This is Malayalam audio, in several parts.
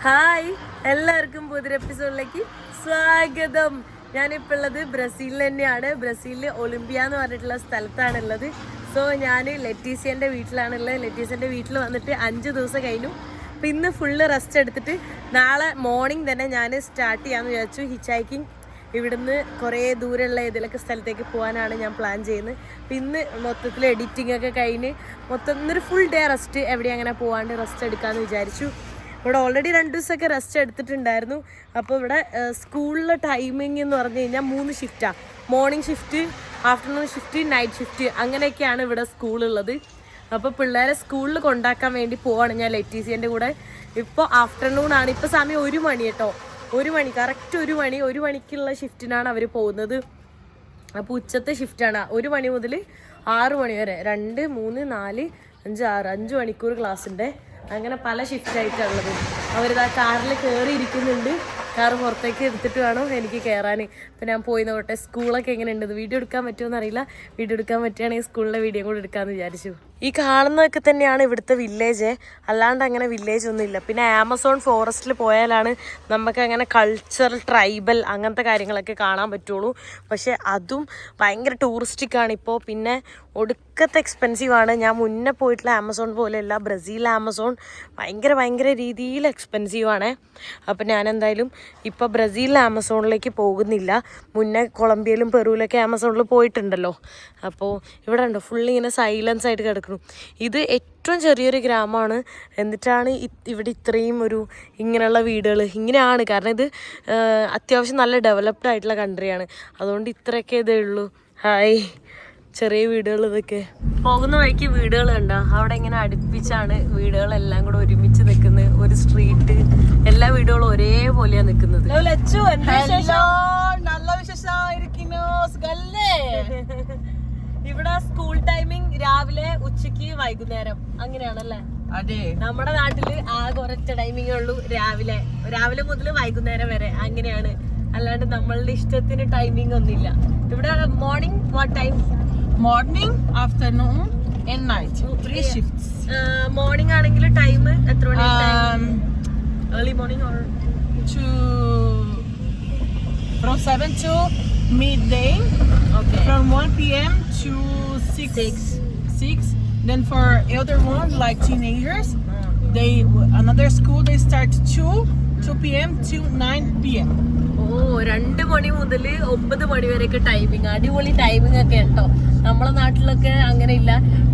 ഹായ്, എല്ലാവർക്കും പുതിയൊരു എപ്പിസോഡിലേക്ക് സ്വാഗതം. ഞാനിപ്പോൾ ഉള്ളത് ബ്രസീലിൽ തന്നെയാണ്. ബ്രസീലിൽ ഒളിമ്പിയ എന്ന് പറഞ്ഞിട്ടുള്ള സ്ഥലത്താണുള്ളത്. സോ ഞാൻ ലെറ്റീസിയൻ്റെ വീട്ടിലാണുള്ളത്. ലെറ്റീസിയൻ്റെ വീട്ടിൽ വന്നിട്ട് 5 ദിവസം കഴിഞ്ഞു. അപ്പോൾ ഇന്ന് ഫുള്ള് റെസ്റ്റ് എടുത്തിട്ട് നാളെ മോർണിംഗ് തന്നെ ഞാൻ സ്റ്റാർട്ട് ചെയ്യാമെന്ന് വിചാരിച്ചു. ഹിച്ച് ഹൈക്കിങ് ഇവിടുന്ന് കുറേ ദൂരമുള്ള ഏതിലൊക്കെ സ്ഥലത്തേക്ക് പോകാനാണ് ഞാൻ പ്ലാൻ ചെയ്യുന്നത്. അപ്പം ഇന്ന് മൊത്തത്തിൽ എഡിറ്റിംഗ് ഒക്കെ കഴിഞ്ഞ് ഇന്നൊരു ഫുൾ ഡേ റെസ്റ്റ് എവിടെ അങ്ങനെ പോകാണ്ട് റെസ്റ്റ് എടുക്കാമെന്ന് വിചാരിച്ചു. ഇവിടെ ഓൾറെഡി 2 ദിവസമൊക്കെ റെസ്റ്റ് എടുത്തിട്ടുണ്ടായിരുന്നു. അപ്പോൾ ഇവിടെ സ്കൂളിലെ ടൈമിംഗ് എന്ന് പറഞ്ഞു കഴിഞ്ഞാൽ 3 ഷിഫ്റ്റാണ്. Morning shift, afternoon shift, night shift, അങ്ങനെയൊക്കെയാണ് ഇവിടെ സ്കൂളുള്ളത്. അപ്പോൾ പിള്ളേരെ സ്കൂളിൽ കൊണ്ടാക്കാൻ വേണ്ടി പോവാണ് ഞാൻ ലെറ്റീസിയൻ്റെ കൂടെ. ഇപ്പോൾ ആഫ്റ്റർനൂൺ ആണ്. ഇപ്പോൾ സമയം 1 മണി കേട്ടോ. 1 മണി, കറക്റ്റ് 1 മണിക്കുള്ള ഷിഫ്റ്റിനാണ് അവർ പോകുന്നത്. അപ്പോൾ ഉച്ചത്തെ ഷിഫ്റ്റാണ്. 1 മണി മുതൽ 6 മണി വരെ 2, 3, 4, 5, 6 5 മണിക്കൂർ ക്ലാസ് ഉണ്ട്. അങ്ങനെ പല ഷിഫ്റ്റായിട്ടുള്ളത്. അവരിതാ കാറിൽ കയറിയിരിക്കുന്നുണ്ട്. കാറ് പുറത്തേക്ക് എടുത്തിട്ട് വേണം എനിക്ക് കയറാൻ. അപ്പോൾ ഞാൻ പോയി നോക്കട്ടെ സ്കൂളൊക്കെ എങ്ങനെ ഉണ്ടെന്ന്. വീഡിയോ എടുക്കാൻ പറ്റുമോ എന്നറിയില്ല. വീഡിയോ എടുക്കാൻ പറ്റുകയാണെങ്കിൽ സ്കൂളിലെ വീഡിയോ കൂടെ എടുക്കാമെന്ന് വിചാരിച്ചു. ഈ കാണുന്നതൊക്കെ തന്നെയാണ് ഇവിടുത്തെ വില്ലേജ്. അല്ലാണ്ട് അങ്ങനെ വില്ലേജ് ഒന്നും ഇല്ല. പിന്നെ ആമസോൺ ഫോറസ്റ്റിൽ പോയാലാണ് നമുക്ക് അങ്ങനെ കൾച്ചറൽ, ട്രൈബൽ അങ്ങനത്തെ കാര്യങ്ങളൊക്കെ കാണാൻ പറ്റുള്ളൂ. പക്ഷേ അതും ഭയങ്കര ടൂറിസ്റ്റിക്കാണ് ഇപ്പോൾ. പിന്നെ ഒടുക്കത്തെ എക്സ്പെൻസീവാണ്. ഞാൻ മുന്നേ പോയിട്ടുള്ള ആമസോൺ പോലെയല്ല. ബ്രസീൽ ആമസോൺ ഭയങ്കര രീതിയിൽ എക്സ്പെൻസീവാണ്. അപ്പം ഞാൻ എന്തായാലും ഇപ്പോൾ ബ്രസീലിലെ ആമസോണിലേക്ക് പോകുന്നില്ല. മുന്നേ കൊളംബിയയിലും പെറുവിലൊക്കെ ആമസോണിൽ പോയിട്ടുണ്ടല്ലോ. അപ്പോൾ ഇവിടെ ഉണ്ടോ ഫുള്ളിങ്ങനെ സൈലൻസ് ആയിട്ട് കിടക്കുന്നു. ഇത് ഏറ്റവും ചെറിയൊരു ഗ്രാമമാണ്. എന്നിട്ടാണ് ഇവിടെ ഇത്രയും ഇങ്ങനെയുള്ള വീടുകൾ ഇങ്ങനെയാണ്. കാരണം ഇത് അത്യാവശ്യം നല്ല ഡെവലപ്ഡ് ആയിട്ടുള്ള കൺട്രിയാണ്. അതുകൊണ്ട് ഇത്രയൊക്കെ ഇതേ ഉള്ളൂ. ഹായ്, ചെറിയ വീടുകൾ. ഇതൊക്കെ പോകുന്ന വഴിക്ക് വീടുകൾ കണ്ടോ? അവിടെ ഇങ്ങനെ അടുപ്പിച്ചാണ് വീടുകളെല്ലാം കൂടെ ഒരുമിച്ച് നിൽക്കുന്നത്. ഒരു സ്ട്രീറ്റ്, എല്ലാ വീടുകളും ഒരേപോലെയാണ് നിൽക്കുന്നത്. ഇവിടെ സ്കൂൾ ടൈമിംഗ് രാവിലെ, ഉച്ചക്ക്, വൈകുന്നേരം അങ്ങനെയാണല്ലേ? അതെ. നമ്മുടെ നാട്ടില് ആകെ ഒരൊറ്റ ടൈമിങ്ങേ ഉള്ളൂ. രാവിലെ മുതൽ വൈകുന്നേരം വരെ അങ്ങനെയാണ്. അല്ലാണ്ട് നമ്മളുടെ ഇഷ്ടത്തിന് ടൈമിംഗ് ഒന്നുമില്ല. ഇവിടെ morning what time? Morning, afternoon and night. 3 shifts. Morning ആണെങ്കിൽ ടൈം എത്ര മണി? Early morning or from 7 to midday. Okay. From 1 p.m. to 6. Then for elder ones like teenagers, another school they start 2 p.m. to 9 p.m. 2 മണി മുതൽ 9 മണി വരെയൊക്കെ ടൈമിങ്. അടിപൊളി ടൈമിംഗ് ഒക്കെ ഉണ്ടോ? നമ്മളെ നാട്ടിലൊക്കെ അങ്ങനെ ഇല്ല.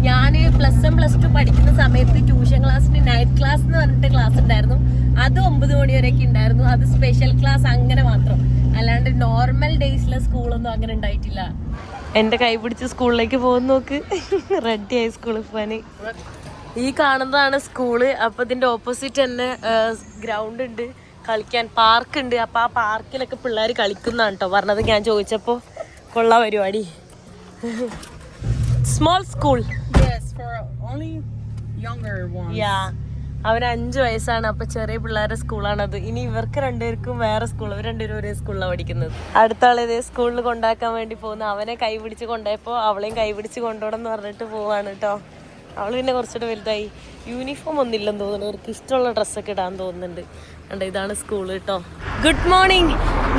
ഞാൻ +1 +2 പഠിക്കുന്ന സമയത്ത് ട്യൂഷൻ ക്ലാസ്സിന് നൈറ്റ് ക്ലാസ് എന്ന് പറഞ്ഞിട്ട് ക്ലാസ് ഉണ്ടായിരുന്നു. അത് 9 മണി വരെയൊക്കെ ഉണ്ടായിരുന്നു. അത് സ്പെഷ്യൽ ക്ലാസ് അങ്ങനെ മാത്രം. അല്ലാണ്ട് നോർമൽ ഡേയ്സിലെ സ്കൂളൊന്നും അങ്ങനെ ഉണ്ടായിട്ടില്ല. എൻ്റെ കൈ പിടിച്ച് സ്കൂളിലേക്ക് പോകുന്ന നോക്ക്. റെഡിയായി സ്കൂളിൽ പോകാൻ. ഈ കാണുന്നതാണ് സ്കൂള്. അപ്പോൾ ഇതിൻ്റെ ഓപ്പോസിറ്റ് തന്നെ ഗ്രൗണ്ട് ഉണ്ട്, കളിക്കാൻ പാർക്ക് ഉണ്ട്. അപ്പോൾ ആ പാർക്കിലൊക്കെ പിള്ളേർ കളിക്കുന്നതാണ് കേട്ടോ പറഞ്ഞത്. ഞാൻ ചോദിച്ചപ്പോൾ കൊള്ള പരിപാടി. Small school. അവന് 5 വയസ്സാണ്. അപ്പൊ ചെറിയ പിള്ളേരുടെ സ്കൂളാണത്. ഇനി ഇവർക്ക് 2 പേർക്കും വേറെ സ്കൂൾ. ഇവർ 2 പേരും ഒരേ സ്കൂളിലാണ് പഠിക്കുന്നത്. അടുത്ത ആൾ ഇതേ സ്കൂളിൽ കൊണ്ടാക്കാൻ വേണ്ടി പോകുന്നു. അവനെ കൈ പിടിച്ച് കൊണ്ടുപോയപ്പോൾ അവളെയും കൈ പിടിച്ച് കൊണ്ടുപോകണം എന്ന് പറഞ്ഞിട്ട് പോവാണ് കേട്ടോ. അവൾ പിന്നെ കുറച്ചുകൂടെ വലുതായി. യൂണിഫോം ഒന്നുമില്ലെന്ന് തോന്നുന്നു. അവർക്ക് ഇഷ്ടമുള്ള ഡ്രസ്സൊക്കെ ഇടാൻ തോന്നുന്നുണ്ട്. കണ്ടോ, ഇതാണ് സ്കൂൾ കേട്ടോ. Good morning.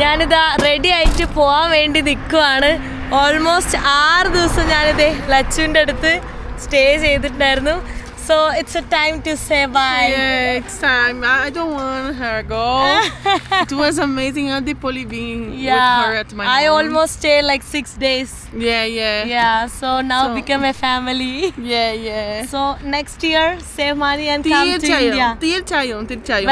ഞാനിതാ റെഡി ആയിട്ട് പോവാൻ വേണ്ടി നിൽക്കുവാണ്. ഓൾമോസ്റ്റ് 6 ദിവസം ഞാനിതേ ലച്ചുവിൻ്റെ അടുത്ത് സ്റ്റേ ചെയ്തിട്ടുണ്ടായിരുന്നു. So it's a time to say bye. Yeah, it's time. I don't want her to go. It was amazing Adipoli being with her at my home. I almost stayed like 6 days. Yeah. So now become a family. Yeah. So next year save money and come to India. തീർച്ചയായും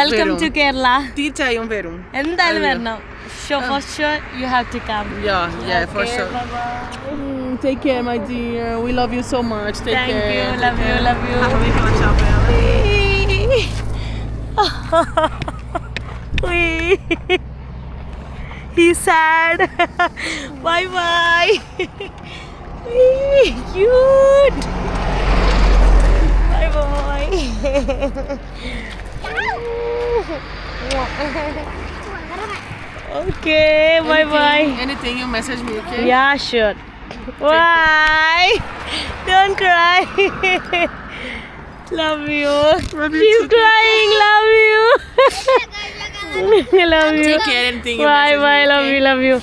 Welcome to Kerala. തീർച്ചയായും വരും. എന്തായാലും വരണം. For sure you have to come. Yeah, for sure. Bye. Take care, my dear. We love you so much. Take Thank care. you. Love you. He's sad. Bye. Cute. Bye. Okay, bye. Anything you message me, okay? Yeah, sure. Why? Don't cry. Love you. Love you She's too. crying. Love you. love you. Take care and think you Bye, message bye, me, love okay? you, love you.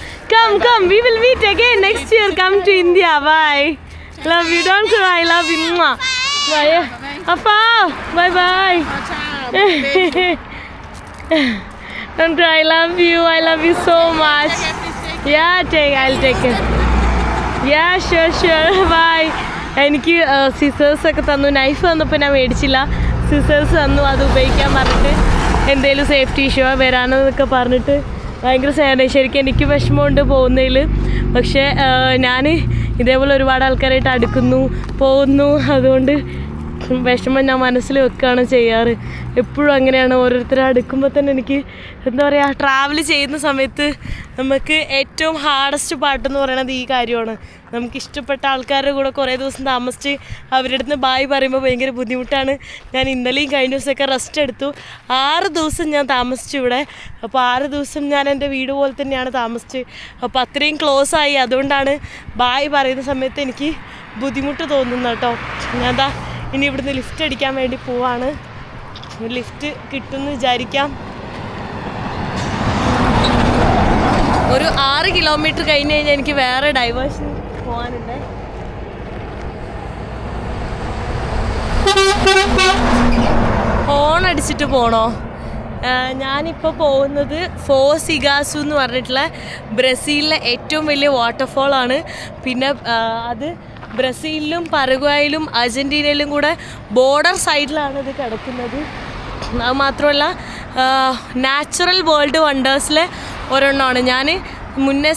Come, we will meet again next year. Come to India. Bye. Love you. Don't cry. Love you. Mwah. Bye. Appa. Bye, bye. Don't cry. Love you. I love you so much. Yeah, I'll take it. Yeah, sure. Bye. എനിക്ക് സിസേഴ്സ് ഒക്കെ തന്നു. നൈഫ് തന്നപ്പോൾ ഞാൻ മേടിച്ചില്ല. സിസേഴ്സ് തന്നു. അത് ഉപയോഗിക്കാൻ പറഞ്ഞിട്ട് എന്തെങ്കിലും സേഫ്റ്റി ഇഷ്യൂ വരാനെന്നൊക്കെ പറഞ്ഞിട്ട് ഭയങ്കര ശരിക്കും എനിക്ക് വിഷമമുണ്ട് പോകുന്നതിൽ. പക്ഷേ ഞാൻ ഇതേപോലെ ഒരുപാട് ആൾക്കാരായിട്ട് അടുക്കുന്നു പോകുന്നു. അതുകൊണ്ട് വിഷമം ഞാൻ മനസ്സിൽ വെക്കുകയാണ് ചെയ്യാറ്. എപ്പോഴും അങ്ങനെയാണ്. ഓരോരുത്തരെ അടുക്കുമ്പോൾ തന്നെ എനിക്ക് എന്താ പറയുക, ട്രാവൽ ചെയ്യുന്ന സമയത്ത് നമുക്ക് ഏറ്റവും ഹാർഡസ്റ്റ് പാട്ടെന്ന് പറയുന്നത് ഈ കാര്യമാണ്. നമുക്ക് ഇഷ്ടപ്പെട്ട ആൾക്കാരുടെ കൂടെ കുറേ ദിവസം താമസിച്ച് അവരുടെ അടുത്ത് ബായ് പറയുമ്പോൾ ഭയങ്കര ബുദ്ധിമുട്ടാണ്. ഞാൻ ഇന്നലെയും കഴിഞ്ഞ ദിവസമൊക്കെ റെസ്റ്റ് എടുത്തു. 6 ദിവസം ഞാൻ താമസിച്ചു ഇവിടെ. അപ്പോൾ 6 ദിവസം ഞാൻ എൻ്റെ വീട് പോലെ തന്നെയാണ് താമസിച്ച്. അപ്പോൾ അത്രയും ക്ലോസ് ആയി. അതുകൊണ്ടാണ് ബായ് പറയുന്ന സമയത്ത് എനിക്ക് ബുദ്ധിമുട്ട് തോന്നുന്നത് കേട്ടോ. ഞാൻ ഇനി ഇവിടുന്ന് ലിഫ്റ്റ് അടിക്കാൻ വേണ്ടി പോവാണ്. ലിഫ്റ്റ് കിട്ടുമെന്ന് വിചാരിക്കാം. ഒരു 6 കിലോമീറ്റർ കഴിഞ്ഞ് കഴിഞ്ഞാൽ എനിക്ക് വേറെ ഡൈവേഴ്ഷൻ പോകാനുണ്ട്. ഹോൺ അടിച്ചിട്ട് പോകണോ? ഞാനിപ്പോൾ പോകുന്നത് ഫോസ് ഇഗാസു എന്ന് പറഞ്ഞിട്ടുള്ള ബ്രസീലിലെ ഏറ്റവും വലിയ വാട്ടർഫോളാണ്. പിന്നെ അത് ബ്രസീലിലും പരഗ്വായിലും അർജൻറ്റീനയിലും കൂടെ ബോർഡർ സൈഡിലാണ് ഇത് കിടക്കുന്നത്. അത് മാത്രമല്ല നാച്ചുറൽ വേൾഡ് വണ്ടേഴ്സിലെ ഒരെണ്ണമാണ്. ഞാൻ മുന്നേ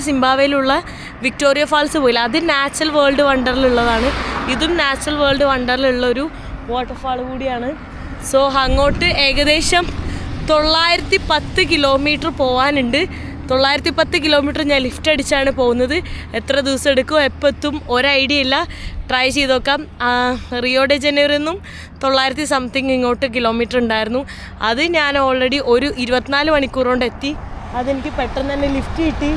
സിംബാബ്വേയിലുള്ള വിക്ടോറിയ ഫാൾസ് പോയില്ല. അത് നാച്ചുറൽ വേൾഡ് വണ്ടറിലുള്ളതാണ്. ഇതും നാച്ചുറൽ വേൾഡ് വണ്ടറിലുള്ളൊരു വാട്ടർഫാൾ കൂടിയാണ്. സോ അങ്ങോട്ട് ഏകദേശം 910 കിലോമീറ്റർ പോകാനുണ്ട്. 910 കിലോമീറ്റർ ഞാൻ ലിഫ്റ്റ് അടിച്ചാണ് പോകുന്നത്. എത്ര ദിവസം എടുക്കും, എപ്പോൾ എത്തും, ഒരു ഐഡിയ ഇല്ല. ട്രൈ ചെയ്ത് നോക്കാം. റിയോ ഡെ ജനീറോയിൽ 900 സംതിങ് ഇങ്ങോട്ട് കിലോമീറ്റർ ഉണ്ടായിരുന്നു. അത് ഞാൻ ഓൾറെഡി ഒരു 24 മണിക്കൂർ കൊണ്ട് എത്തി. അതെനിക്ക് പെട്ടെന്ന് തന്നെ ലിഫ്റ്റ് കിട്ടി.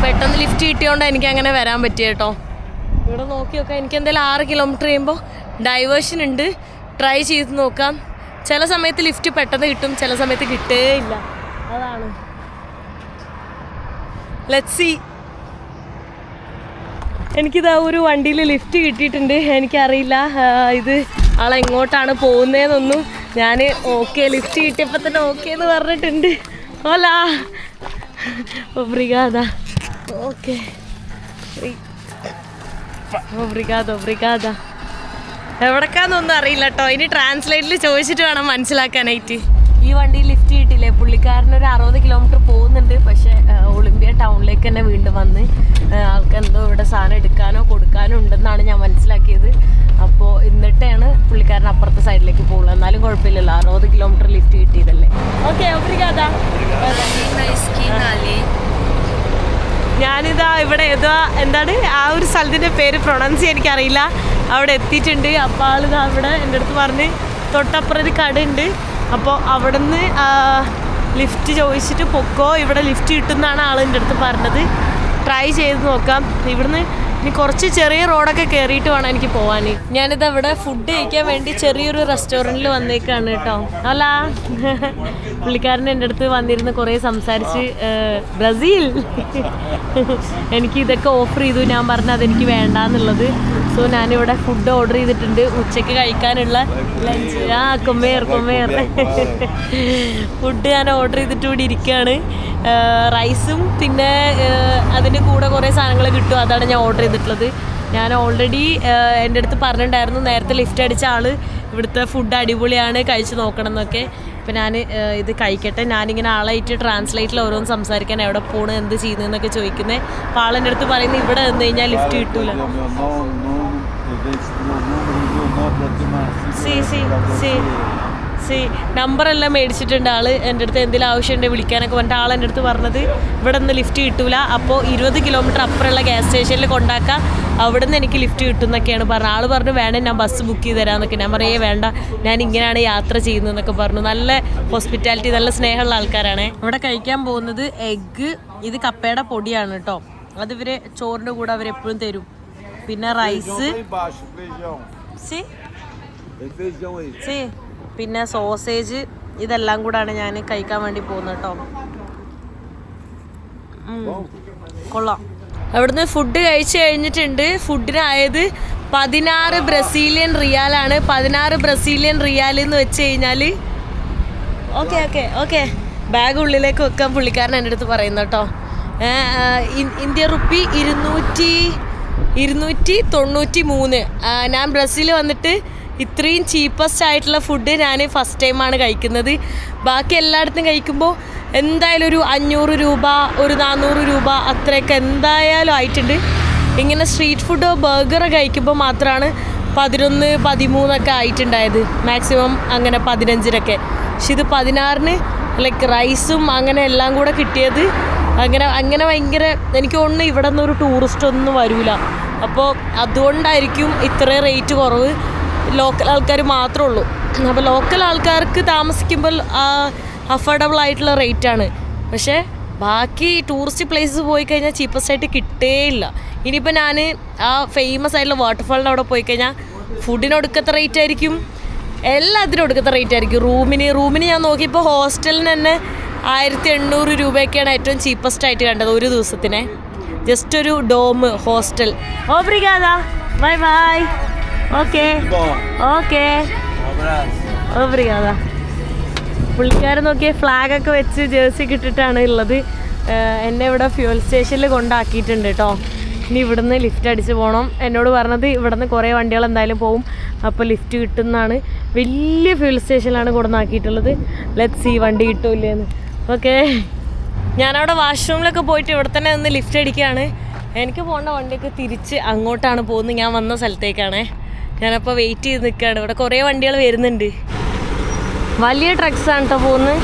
പെട്ടെന്ന് ലിഫ്റ്റ് കിട്ടിയോണ്ട് എനിക്ക് അങ്ങനെ വരാൻ പറ്റി കേട്ടോ. ഇവിടെ നോക്കി നോക്കാം. എനിക്ക് എന്തായാലും 6 കിലോമീറ്റർ ചെയ്യുമ്പോൾ ഡൈവേർഷൻ ഉണ്ട്. ട്രൈ ചെയ്ത് നോക്കാം. ചില സമയത്ത് ലിഫ്റ്റ് പെട്ടെന്ന് കിട്ടും, ചില സമയത്ത് കിട്ടുകയില്ല. അതാണ്. Let's see. എനിക്കിതാ ഒരു വണ്ടിയിൽ ലിഫ്റ്റ് കിട്ടിയിട്ടുണ്ട്. എനിക്കറിയില്ല ഇത് ആളെങ്ങോട്ടാണ് പോകുന്നതെന്നൊന്നും. ഞാൻ ഓക്കെ ലിഫ്റ്റ് കിട്ടിയപ്പോൾ തന്നെ ഓക്കെ എന്ന് പറഞ്ഞിട്ടുണ്ട്. ഓലാ ഒബ്രിഗാദ. ഓക്കെ ഒബ്രിഗാദ. എവിടേക്കാന്നൊന്നും അറിയില്ല കേട്ടോ. ഇനി ട്രാൻസ്ലേറ്റിൽ ചോദിച്ചിട്ട് വേണം മനസ്സിലാക്കാനായിട്ട്. ഈ വണ്ടി ലിഫ്റ്റ് കിട്ടിയില്ലേ, പുള്ളിക്കാരനൊരു 60 കിലോമീറ്റർ പോകുന്നുണ്ട്. പക്ഷേ ഒളിമ്പിയ ടൗണിലേക്ക് തന്നെ വീണ്ടും വന്ന് ആൾക്കെന്തോ ഇവിടെ സാധനം എടുക്കാനോ കൊടുക്കാനോ ഉണ്ടെന്നാണ് ഞാൻ മനസ്സിലാക്കിയത്. അപ്പോൾ എന്നിട്ടാണ് പുള്ളിക്കാരൻ അപ്പുറത്തെ സൈഡിലേക്ക് പോകുന്നത്. എന്നാലും കുഴപ്പമില്ലല്ലോ, 60 കിലോമീറ്റർ ലിഫ്റ്റ് കിട്ടിയതല്ലേ. ഓക്കെ ഒബ്രിഗാദ. ഞാനിതാ ഇവിടെ എന്താണ് ആ ഒരു സ്ഥലത്തിൻ്റെ പേര് പ്രൊണൗൺസ് ചെയ്യാൻ എനിക്കറിയില്ല. അവിടെ എത്തിയിട്ടുണ്ട്. അപ്പോൾ ആളിതാ അവിടെ എൻ്റെ അടുത്ത് പറഞ്ഞ് തൊട്ടപ്പുറം ഒരു കടയുണ്ട്. അപ്പോൾ അവിടെ നിന്ന് ലിഫ്റ്റ് ചോദിച്ചിട്ട് പൊക്കോ, ഇവിടെ ലിഫ്റ്റ് കിട്ടുമെന്നാണ് ആളിൻ്റെ അടുത്ത് പറഞ്ഞത്. ട്രൈ ചെയ്ത് നോക്കാം. ഇവിടുന്ന് ഇനി കുറച്ച് ചെറിയ റോഡൊക്കെ കയറിയിട്ട് വേണം എനിക്ക് പോകാൻ. ഞാനിത് ഇവിടെ ഫുഡ് കഴിക്കാൻ വേണ്ടി ചെറിയൊരു റെസ്റ്റോറൻറ്റിൽ വന്നേക്കാണ് കേട്ടോ. അല്ല പുള്ളിക്കാരൻ എൻ്റെ അടുത്ത് വന്നിരുന്ന് കുറേ സംസാരിച്ച് ബ്രസീൽ എനിക്ക് ഇതൊക്കെ ഓഫർ ചെയ്തു. ഞാൻ പറഞ്ഞു അതെനിക്ക് വേണ്ടാന്നുള്ളത്. സോ ഞാനിവിടെ ഫുഡ് ഓർഡർ ചെയ്തിട്ടുണ്ട് ഉച്ചയ്ക്ക് കഴിക്കാനുള്ള ലഞ്ച്. കൊമ്മേർ ഫുഡ് ഞാൻ ഓർഡർ ചെയ്തിട്ട് ഇവിടെ ഇരിക്കുകയാണ്. റൈസും പിന്നെ അതിൻ്റെ കൂടെ കുറേ സാധനങ്ങൾ കിട്ടും. അതാണ് ഞാൻ ഓർഡർ ചെയ്തിട്ടുള്ളത്. ഞാൻ ഓൾറെഡി എൻ്റെ അടുത്ത് പറഞ്ഞിട്ടുണ്ടായിരുന്നു നേരത്തെ ലിഫ്റ്റ് അടിച്ച ആൾ ഇവിടുത്തെ ഫുഡ് അടിപൊളിയാണ്, കഴിച്ച് നോക്കണം എന്നൊക്കെ. അപ്പോൾ ഞാൻ ഇത് കഴിക്കട്ടെ. ഞാനിങ്ങനെ ആളായിട്ട് ട്രാൻസ്ലേറ്റിൽ ഓരോന്ന് സംസാരിക്കാൻ എവിടെ പോകണം എന്ത് ചെയ്യുന്നതെന്നൊക്കെ ചോദിക്കുന്നത്. അപ്പോൾ ആളെൻ്റെ അടുത്ത് പറയുന്നത് ഇവിടെ നിന്ന് കഴിഞ്ഞാൽ ലിഫ്റ്റ് കിട്ടൂല. നമ്പറെല്ലാം മേടിച്ചിട്ടുണ്ട് ആൾ എൻ്റെ അടുത്ത്. എന്തെങ്കിലും ആവശ്യമുണ്ടെങ്കിൽ വിളിക്കാനൊക്കെ പറഞ്ഞിട്ട് ആൾ എൻ്റെ അടുത്ത് പറഞ്ഞത് ഇവിടെ നിന്ന് ലിഫ്റ്റ് കിട്ടൂല. അപ്പോൾ 20 കിലോമീറ്റർ അപ്പുറമുള്ള ഗ്യാസ് സ്റ്റേഷനിൽ കൊണ്ടാക്കാം, അവിടെ നിന്ന് എനിക്ക് ലിഫ്റ്റ് കിട്ടും എന്നൊക്കെയാണ് പറഞ്ഞത്. ആൾ പറഞ്ഞു വേണേ ഞാൻ ബസ് ബുക്ക് ചെയ്ത് തരാമെന്നൊക്കെ. ഞാൻ പറയേ വേണ്ട, ഞാൻ ഇങ്ങനെയാണ് യാത്ര ചെയ്യുന്നതെന്നൊക്കെ പറഞ്ഞു. നല്ല ഹോസ്പിറ്റാലിറ്റി, നല്ല സ്നേഹമുള്ള ആൾക്കാരാണ്. ഇവിടെ കഴിക്കാൻ പോകുന്നത് എഗ്ഗ്, ഇത് കപ്പയുടെ പൊടിയാണ് കേട്ടോ. അത് ഇവർ ചോറിൻ്റെ കൂടെ അവരെപ്പോഴും തരും. പിന്നെ റൈസ്, പിന്നെ സോസേജ്, ഇതെല്ലാം കൂടാണ് ഞാൻ കഴിക്കാൻ വേണ്ടി പോകുന്നത് കേട്ടോ. കൊള്ളാം. അവിടുന്ന് ഫുഡ് കഴിച്ച് കഴിഞ്ഞിട്ടുണ്ട്. ഫുഡിനായത് 16 ബ്രസീലിയൻ റിയാലാണ്. 16 ബ്രസീലിയൻ റിയാൽ എന്ന് വെച്ച് കഴിഞ്ഞാൽ ഓക്കെ ബാഗ് ഉള്ളിലേക്ക് വെക്കാൻ പുള്ളിക്കാരൻ എൻ്റെ അടുത്ത് പറയുന്നു കേട്ടോ. Indian rupee 293. ഞാൻ ബ്രസീൽ വന്നിട്ട് ഇത്രയും ചീപ്പസ്റ്റ് ആയിട്ടുള്ള ഫുഡ് ഞാൻ ഫസ്റ്റ് ടൈമാണ് കഴിക്കുന്നത്. ബാക്കി എല്ലായിടത്തും കഴിക്കുമ്പോൾ എന്തായാലും ഒരു 500 രൂപ, ഒരു 400 രൂപ അത്രയൊക്കെ എന്തായാലും ആയിട്ടുണ്ട്. ഇങ്ങനെ സ്ട്രീറ്റ് ഫുഡോ ബർഗറോ കഴിക്കുമ്പോൾ മാത്രമാണ് 11, 13 ആയിട്ടുണ്ടായത്. മാക്സിമം അങ്ങനെ 15 പക്ഷെ ഇത് 16 ലൈക്ക് റൈസും അങ്ങനെ എല്ലാം കൂടെ കിട്ടിയത്. അങ്ങനെ ഭയങ്കര എനിക്ക് തോന്നുന്നു ഇവിടെ നിന്ന് ഒരു ടൂറിസ്റ്റ് ഒന്നും വരില്ല. അപ്പോൾ അതുകൊണ്ടായിരിക്കും ഇത്രയും റേറ്റ് കുറവ്. ലോക്കൽ ആൾക്കാർ മാത്രമേ ഉള്ളൂ. അപ്പോൾ ലോക്കൽ ആൾക്കാർക്ക് താമസിക്കുമ്പോൾ അഫോർഡബിൾ ആയിട്ടുള്ള റേറ്റാണ്. പക്ഷേ ബാക്കി ടൂറിസ്റ്റ് പ്ലേസസ് പോയി കഴിഞ്ഞാൽ ചീപ്പസ്റ്റ് ആയിട്ട് കിട്ടേയില്ല. ഇനിയിപ്പോൾ ഞാൻ ആ ഫേമസ് ആയിട്ടുള്ള വാട്ടർഫാളിൻ്റെ അവിടെ പോയി കഴിഞ്ഞാൽ ഫുഡിന് ഒടുക്കത്തെ റേറ്റ് ആയിരിക്കും, എല്ലാത്തിനും ഒടുക്കത്തെ റേറ്റ് ആയിരിക്കും. റൂമിന് ഞാൻ നോക്കിയപ്പോൾ ഹോസ്റ്റലിന് തന്നെ 1800 രൂപയൊക്കെയാണ് ഏറ്റവും ചീപ്പസ്റ്റ് ആയിട്ട് കണ്ടത് ഒരു ദിവസത്തിന്. ജസ്റ്റ് ഒരു ഡോം ഹോസ്റ്റൽ. ഓബ്രിഗാദ, ബൈ ബൈ. ഓക്കെ ഓബ്രിഗാദ. പുള്ളിക്കാരൻ നോക്കിയ ഫ്ലാഗൊക്കെ വെച്ച് ജേഴ്സി കിട്ടിട്ടാണ് ഉള്ളത്. എന്നെ ഇവിടെ ഫ്യൂൽ സ്റ്റേഷനിൽ കൊണ്ടാക്കിയിട്ടുണ്ട് കേട്ടോ. ഇനി ഇവിടുന്ന് ലിഫ്റ്റ് അടിച്ച് പോകണം. എന്നോട് പറഞ്ഞത് ഇവിടുന്ന് കുറേ വണ്ടികൾ എന്തായാലും പോവും, അപ്പോൾ ലിഫ്റ്റ് കിട്ടുന്നതാണ്. വലിയ ഫ്യൂൽ സ്റ്റേഷനിലാണ് കൊണ്ടുവന്നാക്കിയിട്ടുള്ളത്. ലെറ്റ്സ് സീ വണ്ടി കിട്ടൂല്ലേന്ന്. ഓക്കെ, ഞാനവിടെ വാഷ്റൂമിലൊക്കെ പോയിട്ട് ഇവിടെ തന്നെ ഒന്ന് ലിഫ്റ്റ് അടിക്കുകയാണ്. എനിക്ക് പോകേണ്ട വണ്ടിയൊക്കെ തിരിച്ച് അങ്ങോട്ടാണ് പോകുന്നത്. ഞാൻ വന്ന സ്ഥലത്തേക്കാണ്. ഞാനപ്പോൾ വെയിറ്റ് ചെയ്ത് നിൽക്കുകയാണ്. ഇവിടെ കുറേ വണ്ടികൾ വരുന്നുണ്ട്. വലിയ ട്രക്സാണ് കേട്ടോ പോകുന്നത്.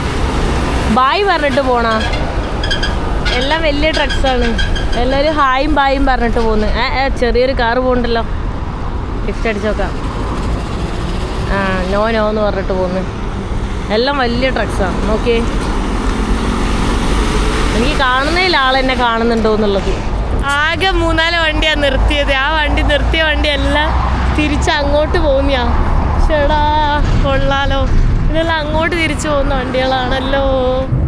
ബായ് പറഞ്ഞിട്ട് പോണ എല്ലാം വലിയ ട്രക്സാണ്. എല്ലാവരും ഹായും ബായും പറഞ്ഞിട്ട് പോകുന്നത്. ചെറിയൊരു കാറ് പോകുന്നുണ്ടല്ലോ. ലിഫ്റ്റ് അടിച്ച് നോക്കാം. നോ എന്ന് പറഞ്ഞിട്ട് പോകുന്നു. എല്ലാം വലിയ ട്രക്സാണ്. നോക്കിയേ, എനിക്ക് കാണുന്നതിൽ ആളെന്നെ കാണുന്നുണ്ടോ എന്നുള്ളത്. ആകെ 3-4 വണ്ടിയാണ് നിർത്തിയത്. ആ നിർത്തിയ വണ്ടിയെല്ലാം തിരിച്ച് അങ്ങോട്ട് പോകുന്നയാ. ചേടാ കൊള്ളാലോ, ഇതെല്ലാം അങ്ങോട്ട് തിരിച്ചു പോകുന്ന വണ്ടികളാണല്ലോ.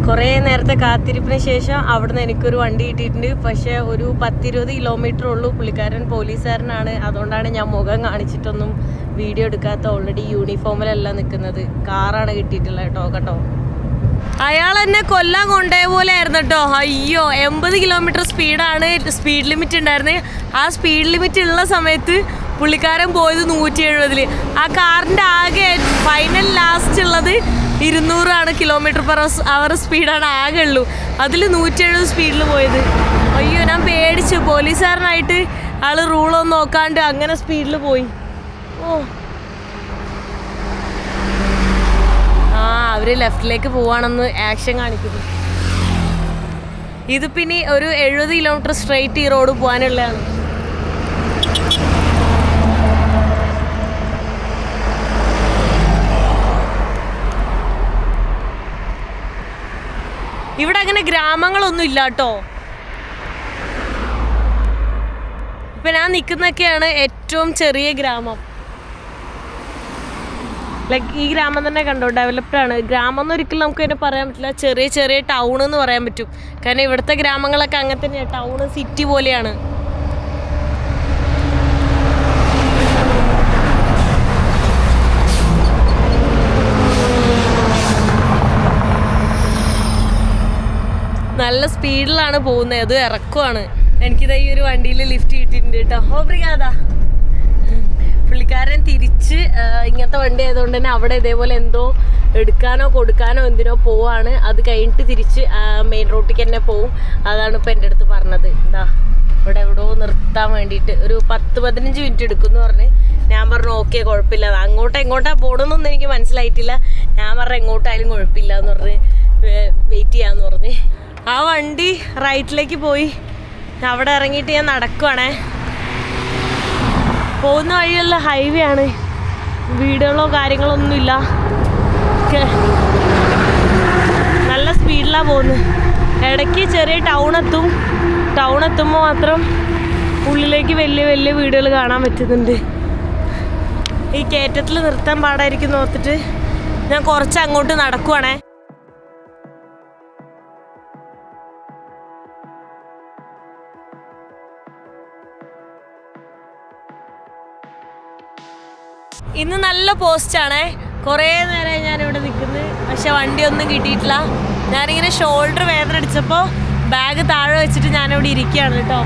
കുറേ നേരത്തെ കാത്തിരിപ്പിന് ശേഷം അവിടുന്ന് എനിക്കൊരു വണ്ടി കിട്ടിയിട്ടുണ്ട്. പക്ഷേ ഒരു 10-20 കിലോമീറ്റർ ഉള്ളൂ. പുള്ളിക്കാരൻ പോലീസുകാരനാണ്. അതുകൊണ്ടാണ് ഞാൻ മുഖം കാണിച്ചിട്ടൊന്നും വീഡിയോ എടുക്കാത്ത. ഓൾറെഡി യൂണിഫോമിലല്ല നിൽക്കുന്നത്. കാറാണ് കിട്ടിയിട്ടുള്ളത് കേട്ടോ. അയാൾ എന്നെ കൊല്ലാൻ കൊണ്ടുപോയ പോലെ ആയിരുന്നു കേട്ടോ. അയ്യോ, 80 കിലോമീറ്റർ സ്പീഡാണ് സ്പീഡ് ലിമിറ്റ് ഉണ്ടായിരുന്നത്. ആ സ്പീഡ് ലിമിറ്റ് ഉള്ള സമയത്ത് പുള്ളിക്കാരൻ പോയത് 170. ആ കാറിൻ്റെ ആകെ ഫൈനൽ ലാസ്റ്റ് ഉള്ളത് 200 km/h സ്പീഡാണ് ആകെ ഉള്ളൂ. അതിൽ 170 സ്പീഡിൽ പോയത്. അയ്യോ, ഞാൻ പേടിച്ചു. പോലീസുകാരനായിട്ട് ആൾ റൂളൊന്നും നോക്കാണ്ട് അങ്ങനെ സ്പീഡിൽ പോയി. അവർ ലെഫ്റ്റിലേക്ക് പോവാണെന്ന് ആക്ഷൻ കാണിക്കുന്നു. ഇത് പിന്നെ ഒരു 70 കിലോമീറ്റർ സ്ട്രെയിറ്റ് ഈ റോഡ് പോകാനുള്ളതാണ്. ഇവിടെ അങ്ങനെ ഗ്രാമങ്ങളൊന്നും ഇല്ല കേട്ടോ. ഇപ്പം ഞാൻ നിൽക്കുന്നതൊക്കെയാണ് ഏറ്റവും ചെറിയ ഗ്രാമം. ലൈക്ക് ഈ ഗ്രാമം തന്നെ കണ്ടോ, ഡെവലപ്ഡ് ആണ്. ഗ്രാമം എന്ന് ഒരിക്കലും നമുക്ക് അതിനെ പറയാൻ പറ്റില്ല. ചെറിയ ടൗൺ എന്ന് പറയാൻ പറ്റും. കാരണം ഇവിടുത്തെ ഗ്രാമങ്ങളൊക്കെ അങ്ങനെ തന്നെയാണ്. ടൗണ് സിറ്റി പോലെയാണ്. നല്ല സ്പീഡിലാണ് പോകുന്നത്. അത് ഇറക്കുവാണ്. എനിക്കിതാ ഈ ഒരു വണ്ടിയിൽ ലിഫ്റ്റ് കിട്ടിയിട്ടുണ്ട് കേട്ടോ. ഓബ്രിഗാദ. പുള്ളിക്കാരൻ തിരിച്ച് ഇങ്ങനത്തെ വണ്ടി ആയതുകൊണ്ട് തന്നെ അവിടെ ഇതേപോലെ എന്തോ എടുക്കാനോ കൊടുക്കാനോ എന്തിനോ പോവാണ്. അത് കഴിഞ്ഞിട്ട് തിരിച്ച് മെയിൻ റോട്ടിലേക്ക് തന്നെ പോവും. അതാണ് ഇപ്പോൾ എൻ്റെ അടുത്ത് പറഞ്ഞത്. എന്താ ഇവിടെ എവിടെയോ നിർത്താൻ വേണ്ടിയിട്ട് ഒരു 10-15 മിനിറ്റ് എടുക്കും എന്ന് പറഞ്ഞ്. ഞാൻ പറഞ്ഞു ഓക്കെ കുഴപ്പമില്ല. എങ്ങോട്ടാണ് പോകണമെന്നൊന്നും എനിക്ക് മനസ്സിലായിട്ടില്ല. ഞാൻ പറഞ്ഞു എങ്ങോട്ടായാലും കുഴപ്പമില്ല എന്ന് പറഞ്ഞ് വെയിറ്റ് ചെയ്യാമെന്ന് പറഞ്ഞ്. ആ വണ്ടി റൈറ്റിലേക്ക് പോയി. അവിടെ ഇറങ്ങിയിട്ട് ഞാൻ നടക്കുവാണേ. പോകുന്ന വഴിയുള്ള ഹൈവേ ആണ്. വീടുകളോ കാര്യങ്ങളോ ഒന്നുമില്ല. നല്ല സ്പീഡിലാണ് പോകുന്നത്. ഇടയ്ക്ക് ചെറിയ ടൗൺ എത്തുമ്പോൾ മാത്രം ഉള്ളിലേക്ക് വലിയ വീടുകൾ കാണാൻ പറ്റുന്നുണ്ട്. ഈ കയറ്റത്തിൽ നിർത്താൻ പാടായിരിക്കും ഓർത്തിട്ട് ഞാൻ കുറച്ച് അങ്ങോട്ട് നടക്കുവാണേ. ഇന്ന് നല്ല പോസ്റ്റാണേ. കുറേ നേരമായി ഞാനിവിടെ നിൽക്കുന്നത്, പക്ഷെ വണ്ടിയൊന്നും കിട്ടിയിട്ടില്ല. ഞാനിങ്ങനെ ഷോൾഡർ വേദന അടിച്ചപ്പോൾ ബാഗ് താഴെ വെച്ചിട്ട് ഞാനിവിടെ ഇരിക്കുകയാണ് കേട്ടോ.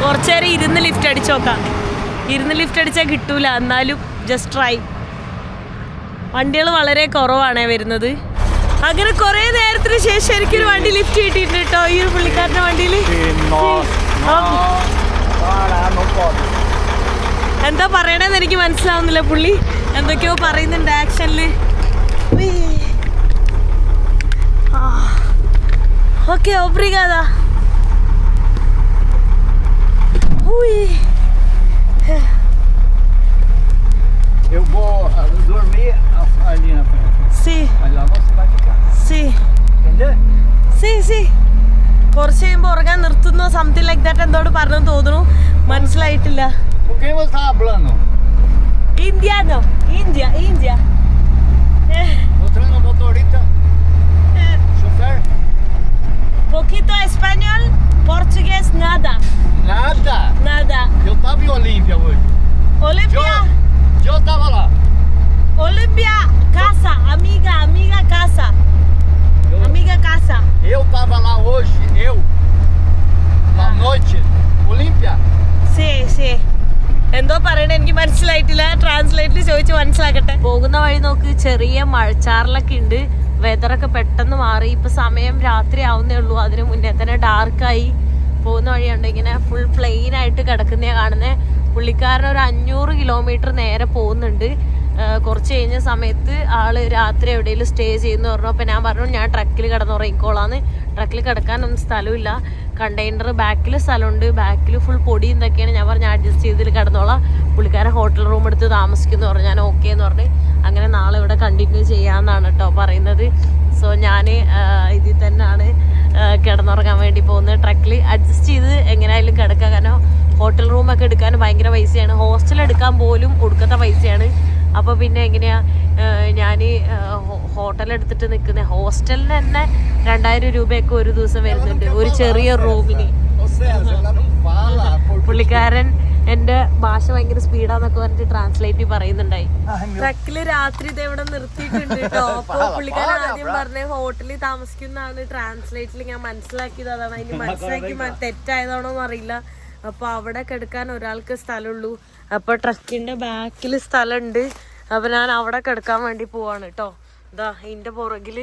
കുറച്ച് നേരം ഇരുന്ന് ലിഫ്റ്റ് അടിച്ച് നോക്കാം. ഇരുന്ന് ലിഫ്റ്റ് അടിച്ചാൽ കിട്ടൂല, എന്നാലും ജസ്റ്റ് ട്രൈ. വണ്ടികൾ വളരെ കുറവാണേ വരുന്നത്. അങ്ങനെ കുറേ നേരത്തിന് ശേഷം എനിക്കൊരു വണ്ടി ലിഫ്റ്റ് കിട്ടിയിട്ടുണ്ട് കേട്ടോ, ഈ ഒരു പുള്ളിക്കാരൻ്റെ വണ്ടിയിൽ. എന്താ പറയണേന്ന് എനിക്ക് മനസ്സിലാവുന്നില്ല. പുള്ളി എന്തൊക്കെയോ പറയുന്നുണ്ട് ആക്ഷനില്. Okay, obrigada. Eu vou dormir ali na frente. Sí. Mas lá você vai ficar. Sí. Entendeu? Sí, sí. കുറച്ച് കഴിയുമ്പോൾ ഉറങ്ങാൻ നിർത്തുന്നോ സംതിങ് ലൈക്ക് ദാറ്റ് എന്തോട് പറഞ്ഞു തോന്നുന്നു. മനസ്സിലായിട്ടില്ല. Com quem você tá falando? Indiano. India. Mostrando motorista? Chofer? Poquito espanhol, português nada. Nada. Eu tava em Olímpia hoje. Olímpia. Eu tava lá. Olímpia, casa, amiga casa. Amiga casa. Eu tava lá hoje, na noite, Olímpia. Sí. എന്തോ പറയണേ എനിക്ക് മനസ്സിലായിട്ടില്ല. ട്രാൻസ്ലേറ്റിൽ ചോദിച്ച് മനസ്സിലാക്കട്ടെ. പോകുന്ന വഴി നോക്ക്, ചെറിയ മഴച്ചാറിലൊക്കെ ഉണ്ട്. വെതറൊക്കെ പെട്ടെന്ന് മാറി. ഇപ്പൊ സമയം രാത്രി ആവുന്നേ ഉള്ളൂ, അതിന് മുന്നേ തന്നെ ഡാർക്കായി. പോകുന്ന വഴിയുണ്ട് ഇങ്ങനെ ഫുൾ പ്ലെയിൻ ആയിട്ട് കിടക്കുന്നേ കാണുന്നത്. പുള്ളിക്കാരൻ ഒരു 500 കിലോമീറ്റർ നേരെ പോകുന്നുണ്ട്. കുറച്ച് കഴിഞ്ഞ സമയത്ത് ആള് രാത്രി എവിടെയെങ്കിലും സ്റ്റേ ചെയ്യുന്നു പറഞ്ഞു. അപ്പം ഞാൻ പറഞ്ഞു ഞാൻ ട്രക്കിൽ കിടന്നുറങ്ങിക്കോളാന്ന്. ട്രക്കിൽ കിടക്കാനൊന്നും സ്ഥലമില്ല, കണ്ടെയ്നർ ബാക്കിൽ സ്ഥലമുണ്ട്, ബാക്കിൽ ഫുൾ പൊടി എന്തൊക്കെയാണ്. ഞാൻ പറഞ്ഞു അഡ്ജസ്റ്റ് ചെയ്തിൽ കിടന്നോളാം. പുള്ളിക്കാരൻ ഹോട്ടൽ റൂം എടുത്ത് താമസിക്കുന്നു പറഞ്ഞു. ഞാൻ ഓക്കെ എന്ന് പറഞ്ഞ് അങ്ങനെ നാളെ ഇവിടെ കണ്ടിന്യൂ ചെയ്യാമെന്നാണ് കേട്ടോ പറയുന്നത്. സോ ഞാൻ ഇതിൽ തന്നെയാണ് കിടന്നുറങ്ങാൻ വേണ്ടി പോകുന്നത്. ട്രക്കിൽ അഡ്ജസ്റ്റ് ചെയ്ത് എങ്ങനെയായാലും കിടക്കുക. കാരണം ഹോട്ടൽ റൂമൊക്കെ എടുക്കാൻ ഭയങ്കര പൈസയാണ്, ഹോസ്റ്റൽ എടുക്കാൻ പോലും ഒടുക്കത്തെ പൈസയാണ്. അപ്പോൾ പിന്നെ എങ്ങനെയാണ് ഞാൻ ഹോട്ടൽ എടുത്തിട്ട് നിൽക്കുന്നത്? ഹോസ്റ്റലിന് തന്നെ 2000 രൂപയൊക്കെ ഒരു ദിവസം വരുന്നുണ്ട് ഒരു ചെറിയ റൂമിന്. പുള്ളിക്കാരൻ എൻ്റെ ഭാഷ ഭയങ്കര സ്പീഡാന്നൊക്കെ പറഞ്ഞിട്ട് ട്രാൻസ്ലേറ്റ് പറയുന്നുണ്ടായി. ട്രക്കില് രാത്രി ഇത് ഇവിടെ നിർത്തിയിട്ടുണ്ട് കേട്ടോ. അപ്പോൾ പുള്ളിക്കാരൻ ആദ്യം പറഞ്ഞ ഹോട്ടലിൽ താമസിക്കുന്നതാണ്. ട്രാൻസ്ലേറ്റിൽ ഞാൻ മനസ്സിലാക്കിയത് അതാണ്. അതിന് മനസ്സിലാക്കി തെറ്റായതാണോ എന്നറിയില്ല. അപ്പോൾ അവിടെ കിടക്കാൻ ഒരാൾക്ക് സ്ഥലമുള്ളൂ. അപ്പോൾ ട്രക്കിൻ്റെ ബാക്കിൽ സ്ഥലമുണ്ട്. അപ്പോൾ ഞാൻ അവിടെ കിടക്കാൻ വേണ്ടി പോവാണ് കേട്ടോ. ഇതാ ഇതിൻ്റെ പുറകിൽ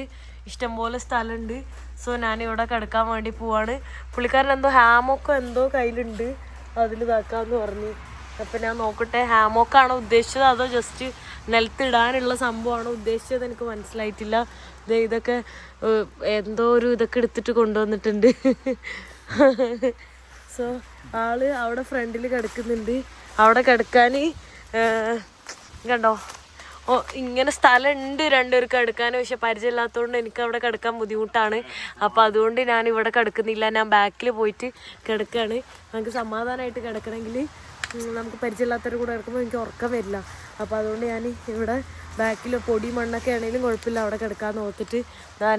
ഇഷ്ടംപോലെ സ്ഥലമുണ്ട്. സോ ഞാൻ ഇവിടെ കിടക്കാൻ വേണ്ടി പോവാണ്. പുള്ളിക്കാരൻ എന്തോ ഹാമോക്കോ എന്തോ കയ്യിലുണ്ട്, അതിൽ ഇതാക്കാമെന്ന് പറഞ്ഞു. അപ്പം ഞാൻ നോക്കട്ടെ, ഹാമോക്കാണോ ഉദ്ദേശിച്ചത് അതോ ജസ്റ്റ് നിലത്തിടാനുള്ള സംഭവമാണോ ഉദ്ദേശിച്ചത് എനിക്ക് മനസ്സിലായിട്ടില്ല. ഇതൊക്കെ എന്തോ ഒരു ഇതൊക്കെ എടുത്തിട്ട് കൊണ്ടുവന്നിട്ടുണ്ട്. സോ ആള് അവിടെ ഫ്രണ്ടിൽ കിടക്കുന്നുണ്ട്. അവിടെ കിടക്കാൻ കണ്ടോ, ഇങ്ങനെ സ്ഥലമുണ്ട് രണ്ടുപേർക്ക് കിടക്കാൻ. പക്ഷെ പരിചയമില്ലാത്തതുകൊണ്ട് എനിക്ക് അവിടെ കിടക്കാൻ ബുദ്ധിമുട്ടാണ്. അപ്പോൾ അതുകൊണ്ട് ഞാൻ ഇവിടെ കിടക്കുന്നില്ല, ഞാൻ ബാക്കിൽ പോയിട്ട് കിടക്കുകയാണ്. നമുക്ക് സമാധാനമായിട്ട് കിടക്കണമെങ്കിൽ നമുക്ക് പരിചയമില്ലാത്തവരുടെ കൂടെ കിടക്കുമ്പോൾ എനിക്ക് ഉറക്കം വരില്ല. അപ്പോൾ അതുകൊണ്ട് ഞാൻ ഇവിടെ ബാക്കിൽ പൊടി മണ്ണൊക്കെ ആണെങ്കിലും കുഴപ്പമില്ല, അവിടെ കിടക്കാമെന്ന് ഓർത്തിട്ട്